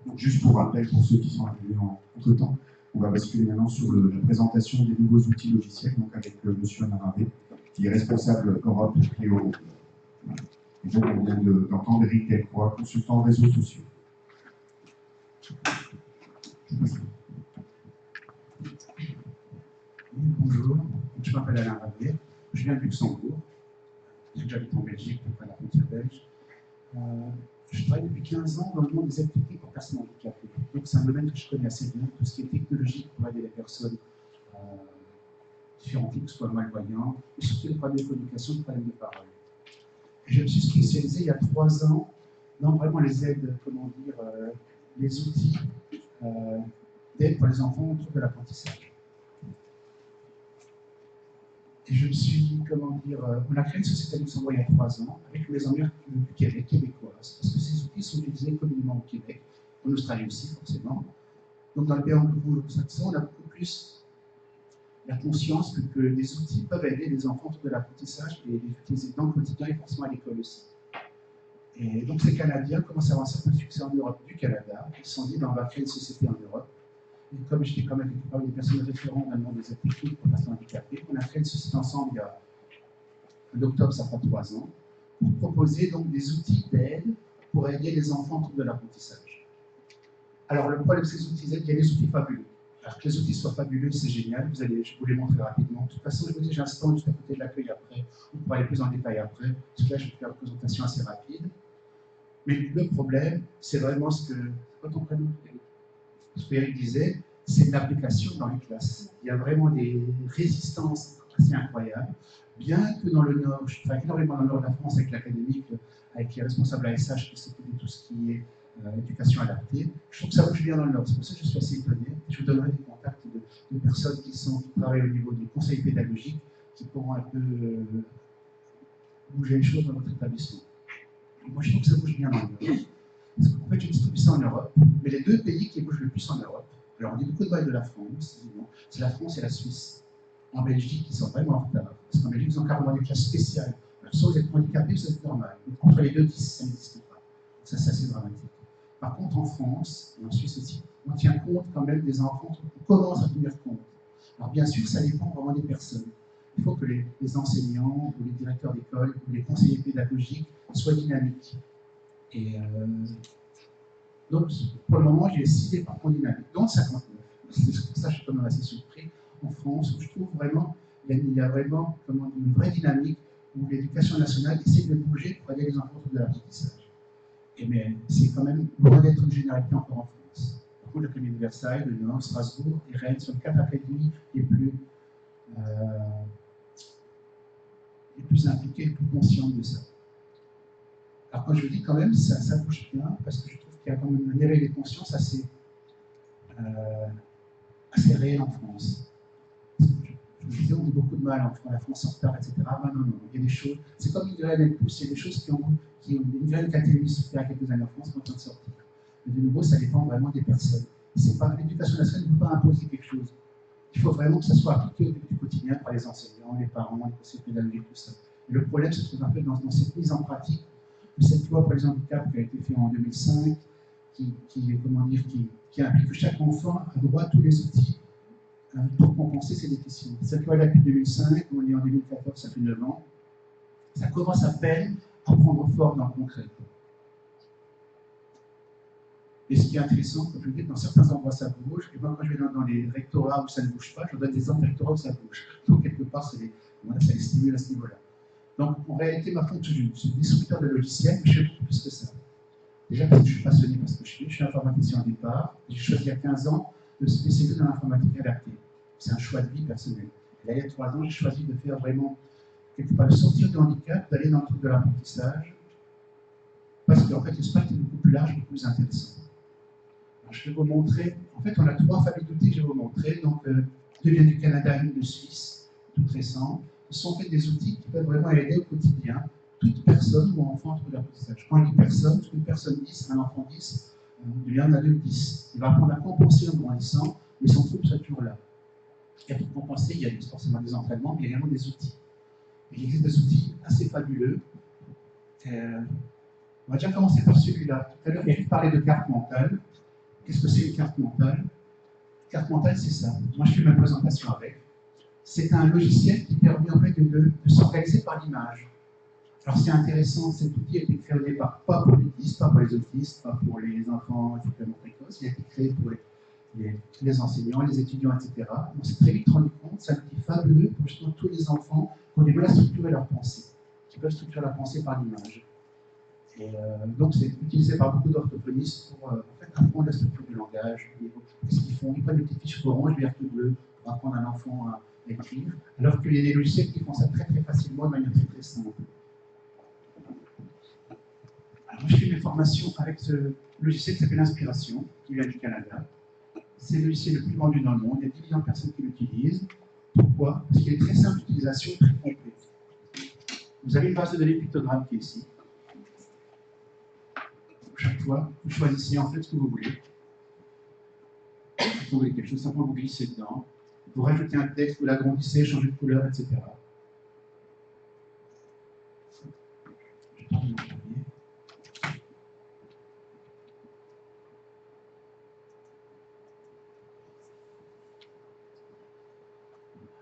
Donc, juste pour rappel, pour ceux qui sont arrivés entre-temps, on va basculer maintenant sur la présentation des nouveaux outils logiciels, donc avec M. Anaravé, qui est responsable Europe et Euro. Et donc, on vient d'entendre Eric Delcroix, consultant réseaux sociaux. Bonjour, je m'appelle Alain Ravier, je viens de Luxembourg, j'habite en Belgique, près de la frontière belge. Je travaille depuis 15 ans dans le monde des aides techniques pour personnes handicapées. Donc c'est un domaine que je connais assez bien, tout ce qui est technologique pour aider les personnes différents types, que ce soit malvoyants, et surtout les problèmes de communication, les problèmes de parole. Et je me suis spécialisé il y a 3 ans dans vraiment les aides, les outils d'aide pour les enfants autour de l'apprentissage. Et je me suis, on a créé une société à Luxembourg il y a 3 ans, avec une maison mère du Québec, québécoise, parce que ces outils sont utilisés communément au Québec, en Australie aussi, forcément. Donc, dans le pays anglo-saxon, on a beaucoup plus la conscience que les outils peuvent aider les enfants de l'apprentissage et les utiliser dans le quotidien et forcément à l'école aussi. Et donc, ces Canadiens commencent à avoir un certain succès en Europe du Canada. Ils se sont dit, on va créer une société en Europe. Et comme j'étais quand même parmi des personnes référentes dans le monde des aides techniques pour personnes handicapées, on a créé une société ensemble il y a en octobre, ça fait 3 ans, pour proposer donc des outils d'aide pour aider les enfants autour de l'apprentissage. Alors, le problème de ces outils d'aide, il y a des outils fabuleux. Alors que les outils soient fabuleux, c'est génial, je vous les montrer rapidement. De toute façon, je vous dis, j'ai un stand juste à côté de l'accueil après, on pourra aller plus en détail après, parce que là, je vais faire une présentation assez rapide. Mais le problème, c'est vraiment ce que, Eric disait, c'est l'application dans les classes. Il y a vraiment des résistances assez incroyables. Bien que dans le Nord, je travaille énormément dans le Nord de la France avec l'académique, avec les responsables ASH qui s'occupent de tout ce qui est éducation adaptée, je trouve que ça bouge bien dans le Nord. C'est pour ça que je suis assez étonné. Je vous donnerai des contacts de personnes qui travaillent au niveau des conseils pédagogiques, qui pourront un peu bouger les choses dans votre établissement. Moi, je trouve que ça bouge bien dans le Nord. Parce qu'en fait, je distribue ça en Europe, mais les 2 pays qui bougent le plus en Europe, alors on dit beaucoup de mal de la France, c'est la France et la Suisse. En Belgique, ils sont vraiment en retard, parce qu'en Belgique, ils ont carrément des classes spéciales. Alors, soit vous êtes handicapé, soit vous êtes normal. Entre les deux, ça n'existe pas. Ça, c'est assez dramatique. Par contre, en France, et en Suisse aussi, on tient compte quand même des enfants, on commence à tenir compte. Alors, bien sûr, ça dépend vraiment des personnes. Il faut que les enseignants, ou les directeurs d'école, ou les conseillers pédagogiques soient dynamiques. Et donc, pour le moment, j'ai 6 départements dynamiques, dont 59. C'est pour ça que je suis quand même assez surpris en France, où je trouve vraiment, il y a vraiment une vraie dynamique où l'éducation nationale essaie de bouger pour aider les enfants de l'apprentissage. Mais c'est quand même loin d'être une généralité encore en France. Par contre, l'Académie de Versailles, le Nord, Strasbourg et Rennes sont les 4 académies les plus impliquées, les plus conscientes de ça. Alors quand je dis quand même, ça bouge bien, parce que je trouve qu'il y a quand même un éveil des consciences assez réel en France. Je vous disais, on dit beaucoup de mal en France, la France en retard, etc. Non, il y a des choses, c'est comme une graine avec pousse, il y a des choses une graine qui a été mise il y a quelques années en France, qui est en train de sortir. Mais de nouveau, ça dépend vraiment des personnes. L'éducation nationale ne peut pas imposer quelque chose. Il faut vraiment que ça soit appliqué au début du quotidien par les enseignants, les parents, les conseillers pédagogiques, tout ça. Et le problème se trouve un peu dans cette mise en pratique de cette loi pour les handicaps qui a été faite en 2005, qui implique que chaque enfant a droit à tous les outils pour compenser ses déficiences. Cette loi date depuis 2005, on est en 2014, ça fait 9 ans. Ça commence à peine à prendre forme dans le concret. Et ce qui est intéressant, comme je le dis, dans certains endroits ça bouge, et moi quand je vais dans les rectorats où ça ne bouge pas, je donne des exemples de rectorats où ça bouge. Donc quelque part, ça les stimule à ce niveau-là. Donc en réalité, ma fonction, je suis distributeur de logiciels, mais je fais beaucoup plus que ça. Déjà parce que je suis passionné par ce que je suis informaticien au départ, j'ai choisi il y a 15 ans de spécialiser dans l'informatique adaptée. C'est un choix de vie personnel. Et là, il y a 3 ans, j'ai choisi de faire vraiment, quelque part, de sortir du handicap, d'aller dans le truc de l'apprentissage, parce qu'en fait, le spectre est beaucoup plus large, beaucoup plus intéressant. Alors, je vais vous montrer, en fait, on a 3 familles d'outils que je vais vous montrer, donc 2 viennent du Canada, une de Suisse, toutes récentes. Ce sont en fait des outils qui peuvent vraiment aider au quotidien toute personne ou enfant autour de l'apprentissage. Quand je dis personne, une personne 10, un enfant 10, il y en a 2 10. Il va apprendre à compenser en grandissant, mais son trouble sera toujours là. Et pour compenser, il y a forcément des entraînements, mais il y a également des outils. Et il existe des outils assez fabuleux. On va déjà commencer par celui-là. Tout à l'heure, Eric parlait de carte mentale. Qu'est-ce que c'est une carte mentale? Une carte mentale, c'est ça. Moi, je fais ma présentation avec. C'est un logiciel qui permet en fait de s'organiser par l'image. Alors c'est intéressant, cet outil a été créé au départ pas pour les autistes, pas pour les autistes, pas pour les enfants extrêmement précoces, il a été créé pour les enseignants, les étudiants, etc. On s'est très vite rendu compte, c'est un outil fabuleux pour justement tous les enfants qui ont du mal à structurer leur pensée, qui peuvent structurer leur pensée par l'image. Et donc c'est utilisé par beaucoup d'orthophonistes pour en fait, apprendre la structure du langage. Qu'est-ce qu'ils font? Ils prennent des petites fiches orange, vertes ou bleues pour apprendre à un enfant à écrire, alors qu'il y a des logiciels qui font ça très très facilement de manière très très simple. Alors, je fais mes formations avec ce logiciel qui s'appelle Inspiration, qui vient du Canada. C'est le logiciel le plus vendu dans le monde. Il y a 10 millions de personnes qui l'utilisent. Pourquoi? Parce qu'il est très simple d'utilisation, très complet. Vous avez une base de données pictogramme qui est ici. Chaque fois, vous choisissez en fait ce que vous voulez. Vous voulez quelque chose, simplement vous glissez dedans. Vous rajoutez un texte, vous l'agrandissez, changez de couleur, etc.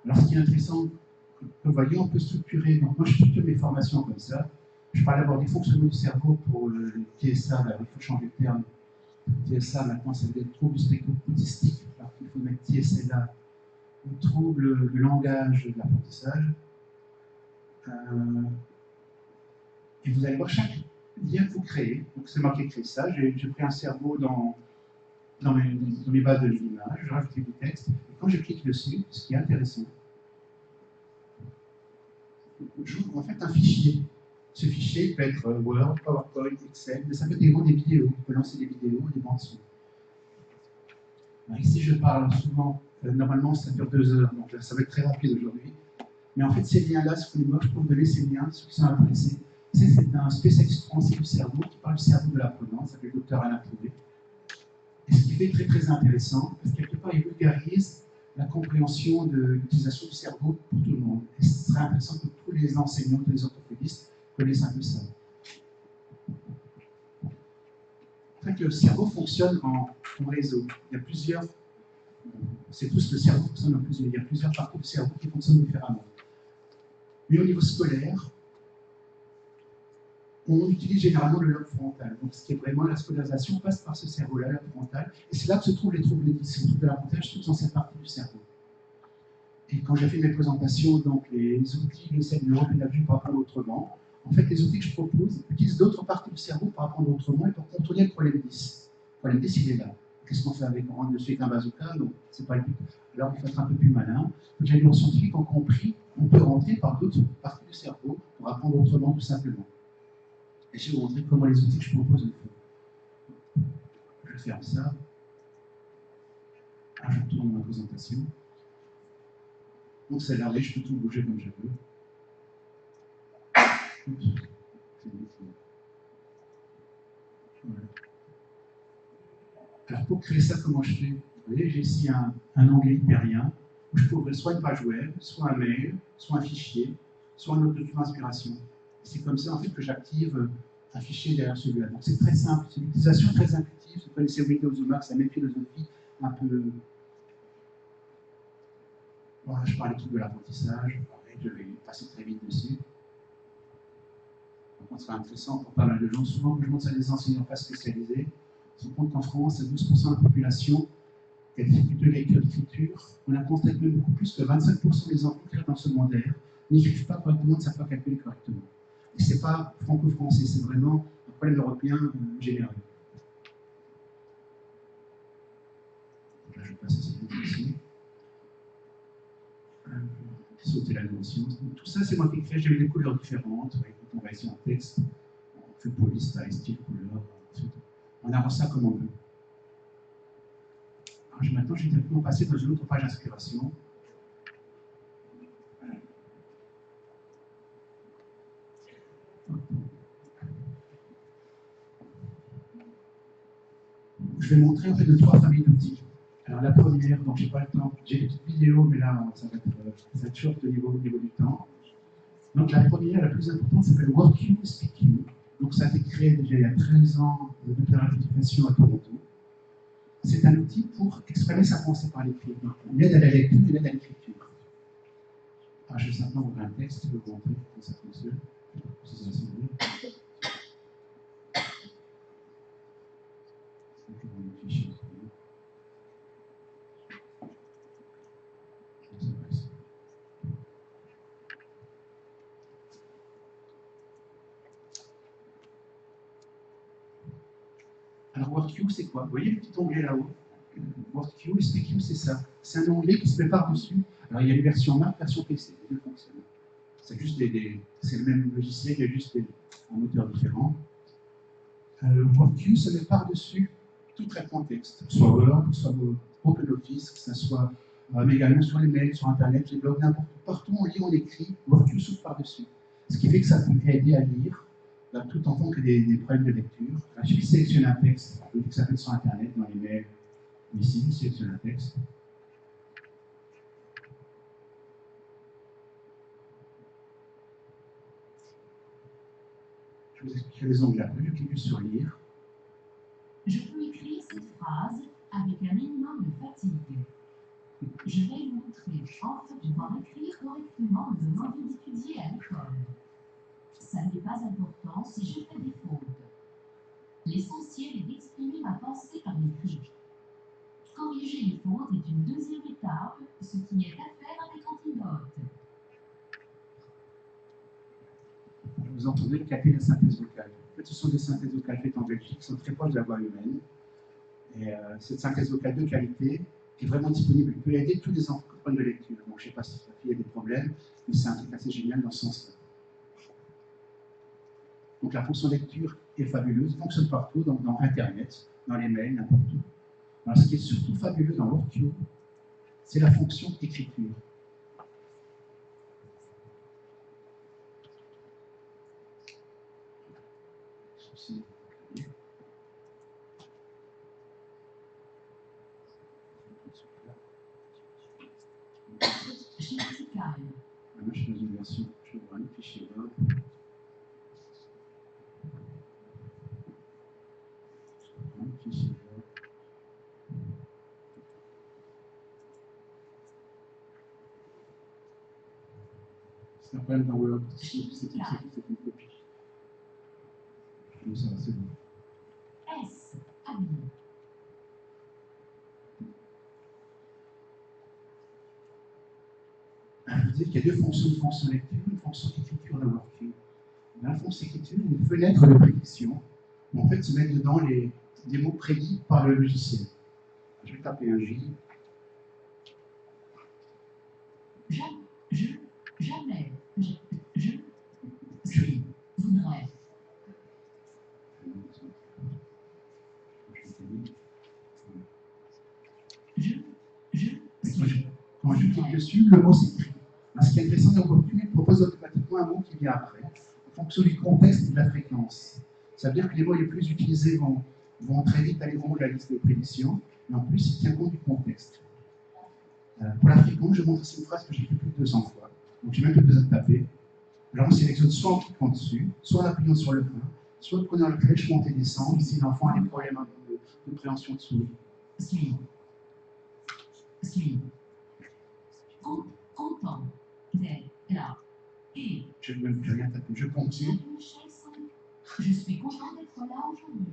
Alors, ce qui est intéressant, comme vous voyez, on peut structurer. Donc, moi, je structure mes formations comme ça. Je parle d'abord des fonctionnements du cerveau pour le TSA. Là, il faut changer de terme. TSA, maintenant, ça veut dire trouble du spectre autistique. Alors qu'il faut mettre TSA, ou trouble du langage et de l'apprentissage. Et vous allez voir chaque lien que vous créez. Donc, c'est moi qui ai créé ça. J'ai pris un cerveau dans mes bases de l'image. Je rajoute du texte. Et quand je clique dessus, ce qui est intéressant, j'ouvre en fait un fichier. Ce fichier peut être Word, PowerPoint, Excel, mais ça peut être également des vidéos. On peut lancer des vidéos, des bandes son. Ici, je parle souvent, normalement ça dure 2 heures, donc ça va être très rapide aujourd'hui. Mais en fait, ces liens-là, ce que moi, je peux vous donner ces liens, ceux qui sont intéressés. C'est un spécialiste français du cerveau qui parle du cerveau de l'apprenant, ça s'appelle le docteur Alain Prouvé. Et ce qui fait très très intéressant, parce que quelque part, il vulgarise la compréhension de l'utilisation du cerveau pour tout le monde. Et ce serait intéressant que tous les enseignants, tous les orthophonistes connaissent un peu ça. En fait, le cerveau fonctionne en réseau. Il y a plusieurs. C'est tous le cerveau fonctionne en plusieurs. Il y a plusieurs parties du cerveau qui fonctionnent différemment. Mais au niveau scolaire, on utilise généralement le lobe frontal. Donc, ce qui est vraiment la scolarisation passe par ce cerveau-là, le lobe frontal. Et c'est là que se trouvent les troubles de l'apprentissage, tous dans cette partie du cerveau. Et quand j'ai fait mes présentations, donc les outils, les scènes neuropédagogiques pour apprendre autrement, en fait, les outils que je propose utilisent d'autres parties du cerveau pour apprendre autrement et pour contourner le problème 10. Le problème 10, il est là. Qu'est-ce qu'on fait avec? On rentre dessus avec un bazooka? Non, c'est pas le but. Alors, il faut être un peu plus malin. Les neuroscientifiques ont compris qu'on peut rentrer par d'autres parties du cerveau pour apprendre autrement, tout simplement. Et je vais vous montrer comment les outils que je propose le font. Je ferme ça. Je tourne ma présentation. Donc, celle-là, oui, je peux tout bouger comme je veux. Voilà. Alors, pour créer ça, comment je fais? Vous voyez, j'ai ici un onglet hyperien où je peux ouvrir soit une page web, soit un mail, soit un fichier, soit un autre document d'inspiration. C'est comme ça, en fait, que j'active un fichier derrière celui-là. Donc, c'est très simple. C'est une utilisation très intuitive. Vous connaissez Windows ou Mac, c'est la même philosophie, un peu. Voilà, je parlais tout de l'apprentissage. Je vais passer très vite dessus. Donc, ce sera intéressant pour pas mal de gens. Souvent, je montre ça à des enseignants pas spécialisés. On se rend compte qu'en France, il y a 12% de la population qui a des difficultés de lecture et d'écriture. On a constaté que beaucoup plus que 25% des enfants qui sont dans le secondaire n'écrivent pas correctement, ne savent pas calculer correctement. Et ce n'est pas franco-français, c'est vraiment un problème européen général. Là, je passe ici. Sauter la neuroscience. Tout ça, c'est moi qui crée. J'ai des couleurs différentes. On va ici en texte. On fait police, style, couleur. On avance ça comme on veut. Alors, maintenant, je vais directement passer dans une autre page d'inspiration. Je vais montrer en fait de 3 familles d'outils. Alors la première, donc j'ai pas le temps, j'ai des petites vidéos, mais là ça va être short au niveau du temps. Donc la première, la plus importante, s'appelle Working Speaking. Donc ça a été créé déjà il y a 13 ans de l'opération à Toronto. c'est un outil pour exprimer sa pensée par l'écrit. Une aide à la lecture, une aide à l'écriture. Alors, je vais simplement ouvrir un texte, je vais vous montrer comment ça fonctionne. Si ça va s'ouvrir. Alors, WordQ, c'est quoi? Vous voyez le petit onglet là-haut? WordQ et SpeakQ, c'est ça. C'est un onglet qui se met par-dessus. Alors, il y a une version Mac, version PC, les deux fonctionnent. C'est juste c'est le même logiciel, il y a juste un moteur différent. WordQ se met par-dessus tout traitement texte, soit Word, soit OpenOffice, que ce soit mais également sur les mails, sur Internet, les blogs, n'importe où. Partout on lit, on écrit, WordQ s'ouvre par-dessus. Ce qui fait que ça peut aider à lire, tout en tant que des problèmes de lecture. Là, je vais sélectionner un texte, que ça peut être sur Internet, dans les mails, ici, je sélectionne un texte. Je vous expliquerai les onglets après, je clique sur lire. Je peux écrire cette phrase avec un minimum de fatigue. Je vais vous montrer en fait pouvoir écrire correctement en donnant envie d'étudier à l'école. Ça n'est pas important si je fais des fautes. L'essentiel est d'exprimer ma pensée par l'écrit. Corriger les fautes est une deuxième étape, ce qui est à faire avec Antidote. Vous entendez le café de la synthèse vocale. En fait, ce sont des synthèses vocales faites en Belgique qui sont très proches de la voix humaine. Et cette synthèse vocale de qualité est vraiment disponible. Elle peut aider tous les enfants de lecture. Donc, je ne sais pas si la fille a des problèmes, mais c'est un truc assez génial dans ce sens-là. Donc, la fonction lecture est fabuleuse, fonctionne partout, dans Internet, dans les mails, n'importe où. Alors, ce qui est surtout fabuleux dans WordQ, c'est la fonction écriture. Moi, je suis dans une version, je vais voir un fichier Word. C'est un problème dans Word, c'est une copie. Donc ça va, c'est bon. S. Habile. Je disais qu'il y a deux fonctions, une fonction lecture, une fonction écriture dans WordQ. La fonction écriture est une fenêtre de prédiction où en fait se mettent dedans des mots prédits par le logiciel. Je vais taper un J. Jamais, je voudrais. Quand je clique dessus, le mot s'écrit. Ce qui est intéressant dans WordQ, il propose automatiquement un mot qui vient après, en fonction du contexte et de la fréquence. Ça veut dire que les mots les plus utilisés vont très vite aller au haut de la liste de prédiction, mais en plus, il tient compte du contexte. Pour la fréquence, je montre ici une phrase que j'ai écrite plus de 200 fois. Donc, je n'ai même plus besoin de taper. Alors, on sélectionne soit en cliquant dessus, soit en appuyant sur le frein, soit en prenant le flèche monter et descendre si l'enfant a des problèmes de préhension de souris. Suis. Content d'être là. Et Je ne veux plus rien taper. Je continue. je suis content d'être là aujourd'hui.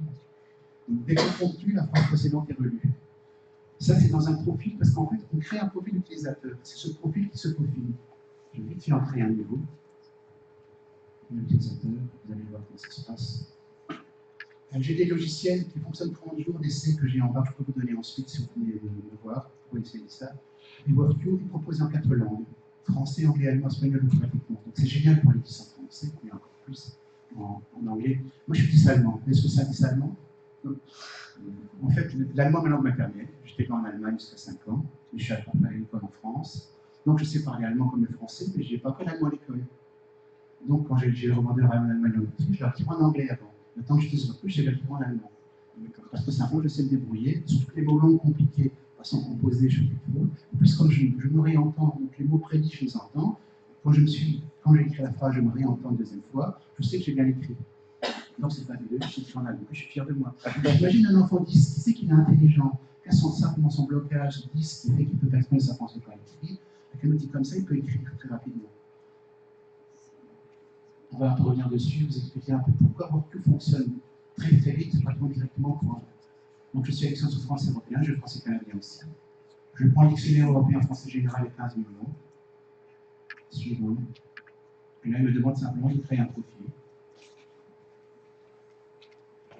Donc, dès qu'on conclut, la phrase précédente est relue. Ça, c'est dans un profil, parce qu'en fait, on crée un profil utilisateur. C'est ce profil qui se profile. Je vais vite faire en créer un nouveau. L'utilisateur, vous allez voir comment ça se passe. J'ai des logiciels qui fonctionnent 30 jours d'essai que j'ai en bas, je peux vous donner ensuite si vous voulez le voir, pour essayer ça. Et WordQ est proposé en 4 langues, français, anglais, allemand, espagnol, automatiquement. Donc c'est génial pour les 10 en français, mais encore plus en anglais. Moi je suis 10 allemand. Est-ce que c'est un 10 allemand? En fait, l'allemand est ma langue maternelle. J'étais en Allemagne jusqu'à 5 ans, je suis à l'école en France. Donc je sais parler allemand comme le français, mais je n'ai pas appris l'allemand à l'école. Donc quand j'ai les revendeurs en Allemagne en Autriche, je leur ai en anglais avant. Maintenant que je suis plus, j'ai l'apprends en allemand. Parce que simplement, je sais me débrouiller. Surtout les mots longs compliqués, façon composée, je fais plus trop. En plus, comme je me réentends, donc les mots prédits, je les entends. Quand j'écris la phrase, je me réentends une deuxième fois, je sais que j'ai bien écrit. Donc c'est fabuleux, je suis en allemand, je suis fier de moi. J'imagine un enfant 10 qui sait qu'il est intelligent, qui simplement son blocage 10 qui fait qu'il ne peut pas exprimer sa pensée par écrit, avec un outil comme ça, il peut écrire très rapidement. On va un peu revenir dessus, vous expliquer un peu pourquoi WorkQ fonctionne très vite, pas directement pour. Donc je suis avec sur français européen, je français canadien aussi. Je prends le dictionnaire européen français général et 15 millions. Suivant. Et là, il me demande simplement de créer un profil.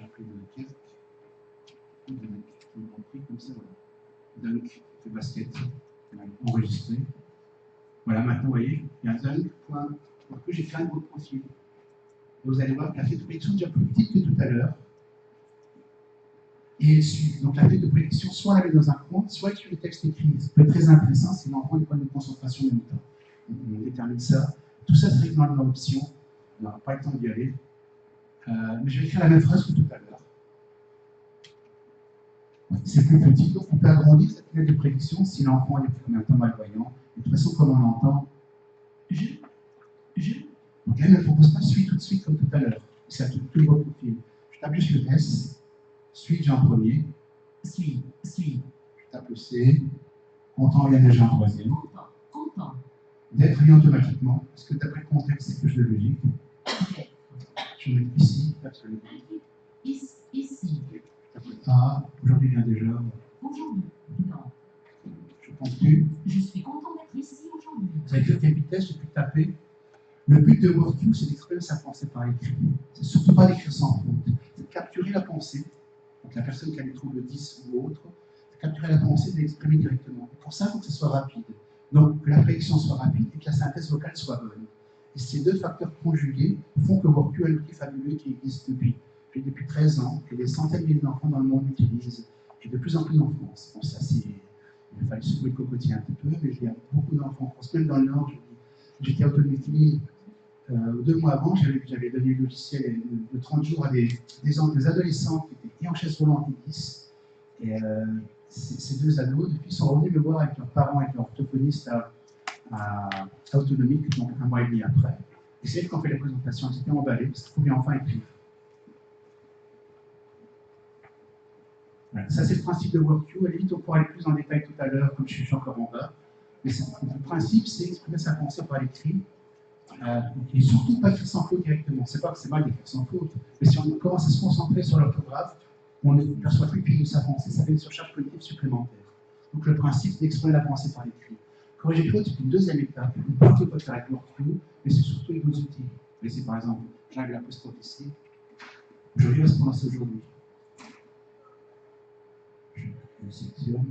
J'ai pris de la carte. Comme ça, voilà. Dunk de basket. Enregistré. Voilà, maintenant, vous voyez, il y a un dunk. J'ai créé un nouveau profil. Et vous allez voir que la fenêtre de prédiction est déjà plus petite que tout à l'heure. Et elle suit. Donc la fenêtre de prédiction, soit elle la met dans un coin, soit elle suit le texte écrit. Ça peut être très intéressant, c'est l'enfant des problèmes de concentration en même temps. On détermine ça. Tout ça se règle dans l'option. On n'aura pas le temps d'y aller. Mais je vais écrire la même phrase que tout à l'heure. C'est plus petit, donc on peut agrandir cette fenêtre de prédiction si l'enfant est depuis combien de temps malvoyant. Et de toute façon, comme on l'entend, donc elle ne me propose pas suite tout de suite comme tout à l'heure. C'est tout le profil. Je tape juste le S, suite j'ai en premier, suite. Je tape le C, content il y a déjà en troisième. Content. D'être lié automatiquement, parce que d'après le contexte, c'est quelque chose de logique. Je vais mettre ici, absolument. Ici. A, aujourd'hui vient déjà. Aujourd'hui. Non. Je ne pense plus. Je suis content d'être ici aujourd'hui. Vous avez vu à quelle vitesse j'ai pu taper. Le but de WorkQ, c'est d'exprimer sa pensée par écrit. C'est surtout pas d'écrire sans faute. C'est de capturer la pensée. Donc la personne qui a des troubles 10 ou autre, c'est capturer la pensée et de l'exprimer directement. Et pour ça, il faut que ce soit rapide. Donc que la prédiction soit rapide et que la synthèse vocale soit bonne. Et ces deux facteurs conjugués font que WorkQ est un outil fabuleux qui existe depuis 13 ans, que des centaines de milliers d'enfants dans le monde utilisent, et de plus en plus en France. Bon, ça, il a fallu secouer le cocotier un petit peu, mais il y a beaucoup d'enfants en France, même dans le Nord. J'étais à Autonomie 2 mois avant, j'avais donné le logiciel de 30 jours à des adolescents qui étaient en chaise roulante et 10. Et ces deux ados, depuis, sont revenus me voir avec leurs parents, avec leur orthophoniste à Autonomie, donc un mois et demi après. Et c'est eux qui ont fait la présentation, ils étaient emballés, parce qu'ils pouvaient enfin écrire. Voilà. Ça, c'est le principe de WorkQ. À la limite, on pourra aller plus en détail tout à l'heure, comme je suis encore en bas. Mais le principe, c'est exprimer sa pensée par l'écrit. Et surtout, pas écrire sans faute directement. C'est pas que c'est mal d'écrire sans faute, mais si on commence à se concentrer sur l'orthographe, on ne perçoit plus le fil de sa pensée. Ça fait une surcharge cognitive supplémentaire. Donc, le principe, c'est d'exprimer la pensée par l'écrit. Corriger faute, c'est une deuxième étape. Une partie peut faire avec WorkQ, mais c'est surtout les bons outils. Vous voyez, par exemple, j'avais l'apostrophe ici. Aujourd'hui, on va se prononcer aujourd'hui. Je sélectionne,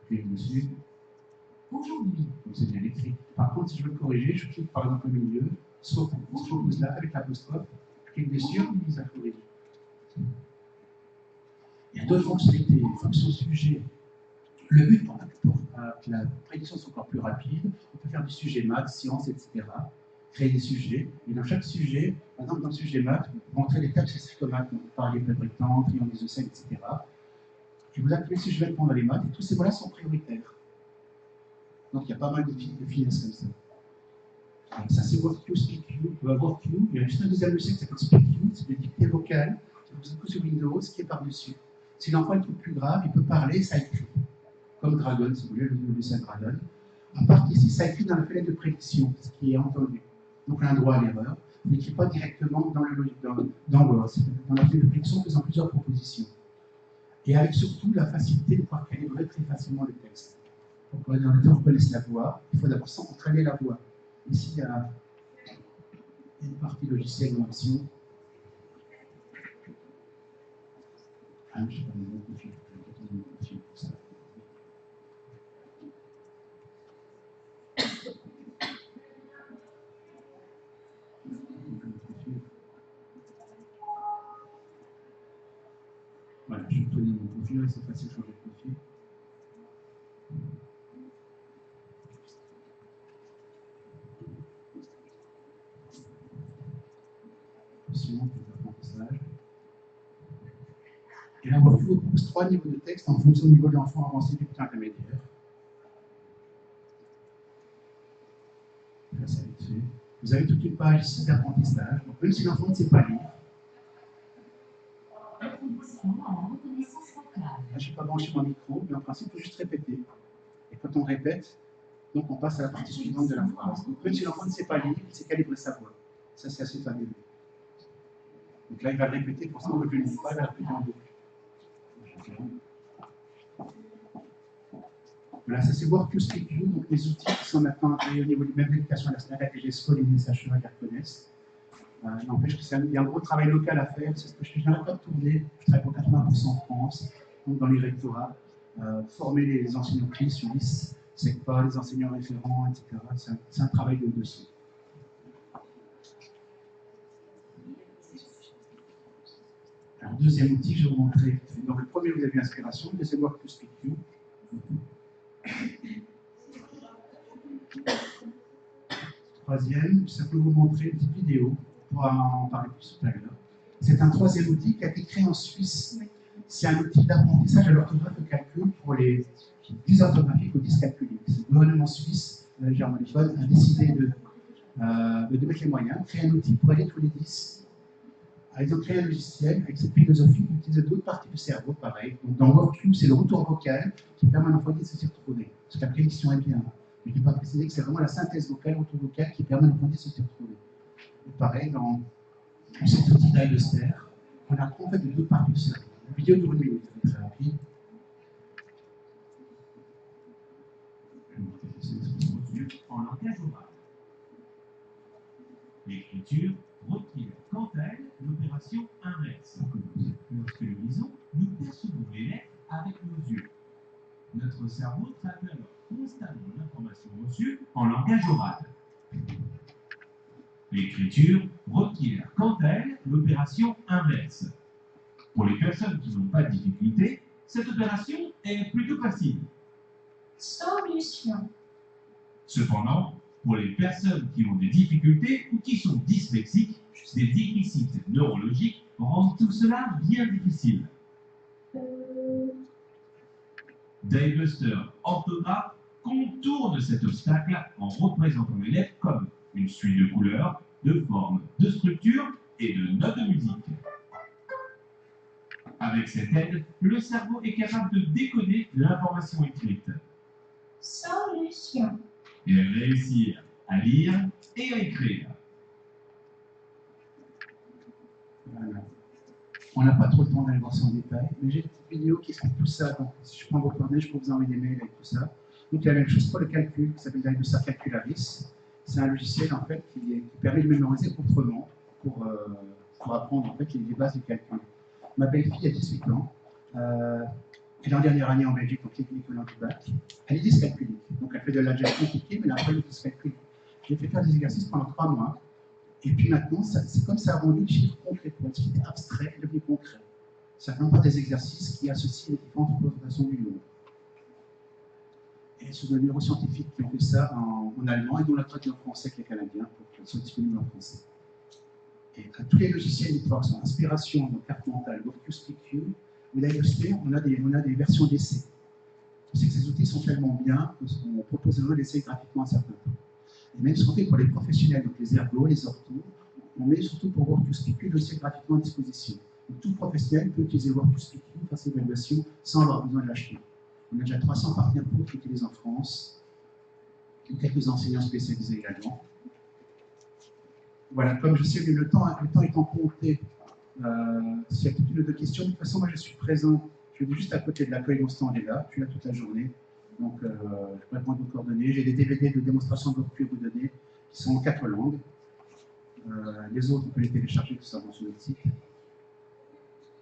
je clique dessus. Aujourd'hui. Donc c'est bien écrit. Par contre, si je veux corriger, je clique par exemple au milieu, soit pour là avec l'apostrophe, je clique dessus, ça corrige. Il y a d'autres fonctionnalités, fonction sujet. Le but pour que la prédiction soit encore plus rapide, on peut faire du sujet maths, sciences, etc. Créer des sujets. Et dans chaque sujet, par exemple dans le sujet maths, vous montrez les tâches spécifiques, donc parallélépipède rectangle, triangle isocèle, etc. Et vous activez le sujet pendant les maths, et tous ces mots-là sont prioritaires. Donc il y a pas mal de finesses comme ça. Donc, ça c'est WorkQ, SpeakQ. WorkQ, il y a juste un deuxième logiciel qui s'appelle SpeakQ, c'est de dictée vocale, qui vous écoute sur Windows, qui est par-dessus. Si l'enfant est un truc plus grave, il peut parler, ça écrit. Comme Dragon, si vous voulez, le logiciel Dragon. À part ici, ça écrit dans la fenêtre de prédiction, ce qui est entendu. Donc on a un droit à l'erreur. On n'écrit pas directement dans Word, c'est dans la fenêtre de prédiction en faisant plusieurs propositions. Et avec surtout la facilité de pouvoir calibrer très facilement le texte. Donc, quand les ordinateurs reconnaissent la voix, il faut d'abord entraîner la voix. Ici, il y a une partie logicielle en option. Ah, je ne sais pas, mais je vais config pour ça. Voilà, je vais donner mon profil, c'est facile de changer de profil. Option pour l'apprentissage. Et là, WorkQ propose 3 niveaux de texte en fonction du niveau de l'enfant avancé du petit intermédiaire. Là, ça va être fait. Vous avez toute une page ici d'apprentissage. Donc, même si l'enfant ne sait pas lire, je n'ai pas branché mon micro, mais en principe, il faut juste répéter. Et quand on répète, donc on passe à la partie suivante de la phrase. Donc même si l'enfant ne sait pas lire, il sait calibrer sa voix. Ça, c'est assez fabuleux. Donc là, il va le répéter, pour ça, on ne le lit pas, il va le répéter en boucle. Voilà, ça c'est WorkQSpeak.You, donc les outils qui sont maintenant intégrés au niveau du même d'éducation nationale, la GESCO, les SHE, ils les reconnaissent. N'empêche qu'il y a un gros travail local à faire, c'est ce que je n'arrête pas de tourner, je travaille pour 80% en France, donc dans les rectorats, former les enseignants CLIS, ULIS, SECPA, les enseignants référents, etc. C'est un travail de dossier. Alors, deuxième outil, je vais vous montrer. Donc, le premier, vous avez vu Inspiration, le deuxième, WorkQSpeak.You. Troisième, ça peut vous montrer une petite vidéo, on pourra en parler plus tout à l'heure. C'est un troisième outil qui a été créé en Suisse. C'est un outil d'apprentissage à l'orthographe et au calcul pour les dysorthographiques ou dyscalculiques. Le gouvernement suisse, germanophone, a décidé de mettre les moyens, créer un outil pour aider tous les 10. Ils ont créé un logiciel avec cette philosophie d'utiliser d'autres parties du cerveau, pareil. Donc, dans WorkQ, c'est le retour vocal qui permet à l'enfant de se retrouver. Parce que la prédiction est bien. Mais je n'ai pas précisé que c'est vraiment la synthèse vocale, le retour vocal qui permet à l'enfant de se retrouver. Et pareil, dans cet outil d'Eidelster, on apprend en fait de deux parties du cerveau. La vidéo dure 1 minute, c'est très rapide. En langage oral. L'écriture requiert quant à elle l'opération inverse. Lorsque nous lisons, nous percevons les lettres avec nos yeux. Notre cerveau traduit alors constamment l'information reçue en langage oral. L'écriture requiert quant à elle l'opération inverse. Pour les personnes qui n'ont pas de difficulté, cette opération est plutôt facile. Solution. Cependant, pour les personnes qui ont des difficultés ou qui sont dyslexiques, des déficits neurologiques rendent tout cela bien difficile. Deidelster orthographe contourne cet obstacle en représentant les lettres comme une suite de couleurs, de formes, de structures et de notes de musique. Avec cette aide, le cerveau est capable de décoder l'information écrite Solution. et réussir à lire et à écrire. Voilà. On n'a pas trop le temps d'aller voir ça en détail, mais j'ai une petite vidéo qui explique tout ça. Donc, si je prends vos coordonnées, je peux vous envoyer des mails avec tout ça. Donc, il y a la même chose pour le calcul, qui s'appelle Deidelster Calcularis. C'est un logiciel en fait, qui permet de mémoriser autrement pour apprendre en fait, les bases du calcul. Ma belle-fille a 18 ans. Elle est en dernière année en Belgique, donc l'équivalent du bac. Elle est dyscalculique. Donc, elle fait de l'algèbre compliquée, mais elle a pas de dyscalculique. J'ai fait faire des exercices pendant 3 mois. Et puis maintenant, c'est comme ça a rendu le chiffre concret. Ce qui était abstrait est devenu concret. Ça fait encore des exercices qui associent les différentes représentations du nombre. Et ce sont des neuroscientifiques qui ont fait ça en allemand et dont la traduit en français avec les Canadiens pour qu'elle soit disponible en français. Et à tous les logiciels network sont Inspiration, donc carte mentale, WorkQSpeak.You, ou Deidelster, on a des versions d'essai. On sait que ces outils sont tellement bien qu'on propose de l'essai gratuitement à certains temps. Et même ce qu'on fait pour les professionnels, donc les ergos, les orthos, on met surtout pour WorkQSpeak.You le logiciel gratuitement à disposition. Donc tout professionnel peut utiliser WorkQSpeak.You, faire ses évaluations sans avoir besoin de l'acheter. On a déjà 300 partenaires pro qui utilisent en France, et quelques enseignants spécialisés également. Voilà, comme je sais, le temps étant compté, s'il y a toutes les questions, de toute façon, moi je suis présent, je suis juste à côté de l'accueil, mon stand est là, je suis là toute la journée. Donc, je peux répondre aux coordonnées. J'ai des DVD de démonstration de WorkQ à vous donner, qui sont en 4 langues. Les autres, on peut les télécharger tout ça sur notre site.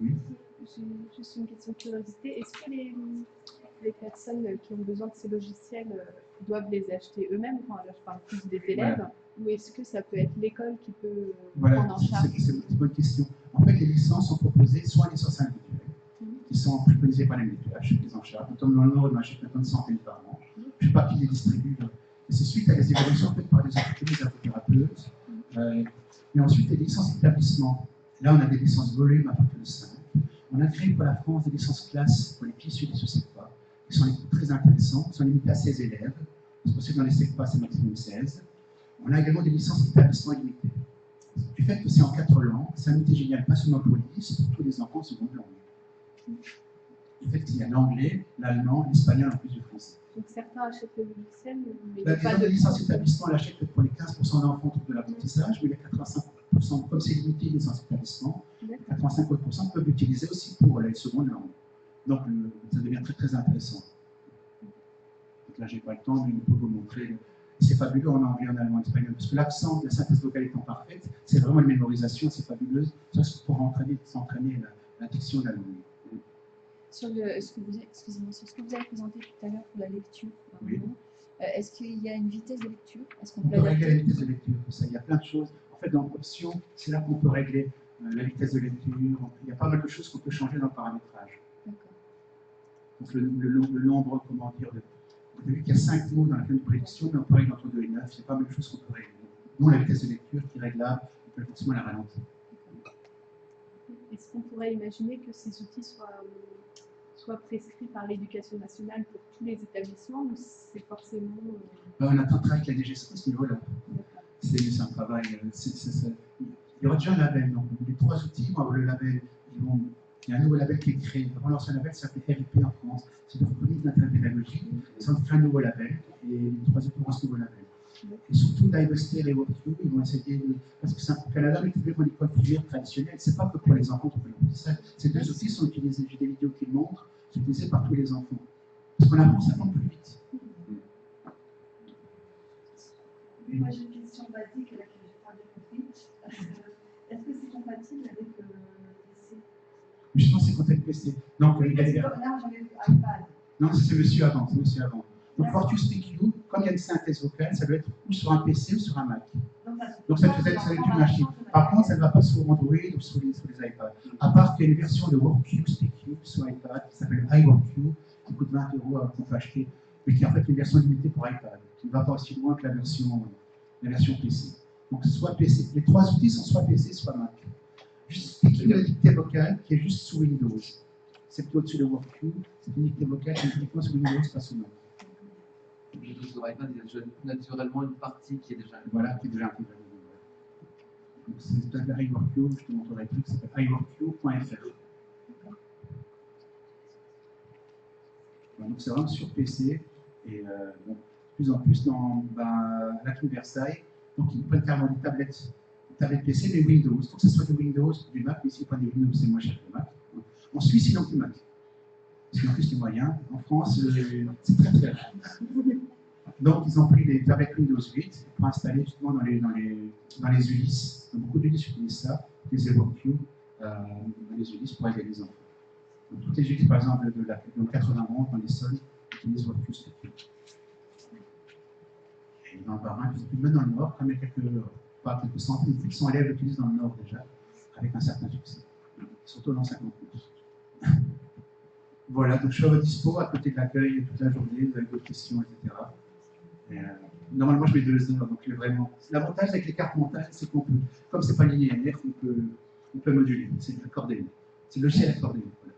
Oui. J'ai juste une question de curiosité. Est-ce que les personnes qui ont besoin de ces logiciels doivent les acheter eux-mêmes? Enfin, là, je parle plus des élèves. Voilà. Ou est-ce que ça peut être l'école qui peut prendre en charge? C'est une bonne question. En fait, les licences sont proposées soit les licences individuelles, qui sont préconisées par les mutuelles, prises en charge. Notamment dans le Nord, on achète maintenant une centaine par an. Je ne sais pas qui les distribue. Et c'est suite à des évaluations faites par des entreprises, des infothérapeutes. Et ensuite, les licences établissement. Là, on a des licences volume à partir de 5. On a créé pour la France des licences classes pour les petits issus des SECPA, qui sont très intéressants, qui sont limitées à 16 élèves. Parce qu'on sait que dans les SECPA, c'est maximum 16. On a également des licences établissement limitées. Du fait que c'est en 4 langues, c'est un outil génial, pas seulement pour les 10, pour tous les enfants en seconde langue. du fait qu'il y a l'anglais, l'allemand, l'espagnol en plus du français. Donc certains achètent le logiciel, mais Bah, pas disons, de les licences établissements l'achètent peut-être pour les 15% d'enfants de l'apprentissage, mais les 85%, comme c'est limité les licences établissements, 85% peuvent l'utiliser aussi pour les secondes langues. Donc ça devient très très intéressant. Donc là, je n'ai pas le temps, mais je peux vous montrer. C'est fabuleux en anglais, en allemand, en espagnol, parce que l'accent, la synthèse vocale étant parfaite, c'est vraiment une mémorisation, c'est fabuleux. Ça, c'est pour s'entraîner la diction de la langue. Sur ce que vous avez présenté tout à l'heure pour la lecture, Oui. Est-ce qu'il y a une vitesse de lecture? Est-ce qu'on On peut peut régler la l'adapter? vitesse de lecture, tout ça. Il y a plein de choses. En fait, dans l'option, c'est là qu'on peut régler la vitesse de lecture. Il y a pas mal de choses qu'on peut changer dans le paramétrage. D'accord. Donc le nombre, comment dire, vous avez vu qu'il y a 5 mots dans la fin de prédiction, mais on peut régler entre 2 et 9. Il y a pas mal de choses qu'on peut régler. Nous, la vitesse de lecture qui est réglable, on peut forcément la ralentir. Est-ce qu'on pourrait imaginer que ces outils soient prescrits par l'éducation nationale pour tous les établissements ou c'est forcément... On a un travail avec la DGSE à ce niveau-là. C'est un travail... il y aura déjà un label. Donc, les 3 outils, moi, le label, il y a un nouveau label qui est créé. Avant, l'ancien label s'appelait RIP en France. C'est le reconnu d'intérêt pédagogique. Ils ont créé un nouveau label et les 3 outils ont ce nouveau label. Et surtout, Divester et WorkView, ils vont essayer de... Parce que c'est un Canada, mais c'est pour l'école primaire traditionnelle. C'est pas que pour les enfants pour l'apprentissage. Ces 2 outils sont utilisés. J'ai des vidéos qui le montrent. Sont utilisés par tous les enfants. Parce qu'on apprend simplement plus vite. Oui, moi j'ai une question basique là, que je n'ai pas bien compris. Est-ce que c'est compatible avec le PC? Justement, c'est quand elle PC. Donc, Oui, il y a parce des... que là j'avais vu iPad. Non, c'est monsieur avant. C'est monsieur avant. Donc, For You Speak You, comme il y a une synthèse vocale, ça doit être ou sur un PC ou sur un Mac. Donc, ça peut être une machine. Par contre, ça ne va pas sur Android ou sur les iPads. À part qu'il y a une version de Work You Speak You sur iPad qui s'appelle iWorkU, qui coûte 20 € qu'on peut acheter, mais qui est en fait une version limitée pour iPad, qui ne va pas aussi loin que la version PC. Donc, soit PC. Les 3 outils sont soit PC, soit Mac. Juste Speak You, la dictée vocale, qui est juste sous Windows. C'est plutôt au-dessus de WorkU, c'est une dictée vocale qui est uniquement sous Windows, pas sous Mac. Sur iPad, il y a déjà naturellement une partie qui est déjà... Voilà, qui est déjà intégrée. Donc, c'est un iWorkU, je te montrerai un truc qui s'appelle iWorkU.fr. Donc, c'est vraiment sur PC. Et bon, de plus en plus, dans la CNU Versailles, donc ils prennent carrément des tablettes PC, mais Windows. Donc, que ce soit du Windows, du Mac, mais ici, pas des Windows, c'est moins cher que le Mac. En Suisse, ils n'ont plus Mac. Parce qu'en plus, les moyens. En France, c'est très très rare. Donc, ils ont pris des tablettes Windows 8 pour installer justement dans les Ulysses. Donc, beaucoup d'Ulysses utilisent ça, les WorkU dans les Ulysses pour aider les enfants. Donc, toutes les Ulysses, par exemple, de 91 dans les sols, utilisent WorkU Speak You. Et dans le Bas-Rhin, même dans le Nord, comme il y a quelques centaines, plus de 100 élèves l'utilisent dans le Nord déjà, avec un certain succès. Surtout dans 50 courses. Voilà, donc je suis à votre dispo à côté de l'accueil toute la journée, vous avez d'autres questions, etc. Et, normalement, je mets 2 heures, donc vraiment. L'avantage avec les cartes mentales, c'est qu'on peut, comme c'est pas linéaire, on peut moduler, c'est accordé. C'est le logiciel accordé. Voilà.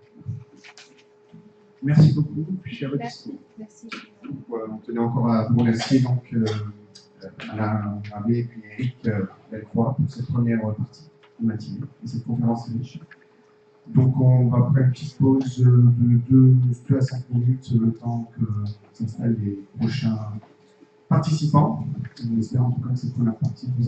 Merci beaucoup, puis je suis à votre dispo. Merci. On tenait encore à vous remercier donc, Alain Ravet et puis Eric Belcroix pour cette première partie de matinée et cette conférence riche. Donc on va faire une petite pause de 2 à 5 minutes, le temps que s'installent les prochains participants. On espère en tout cas que cette première partie vous a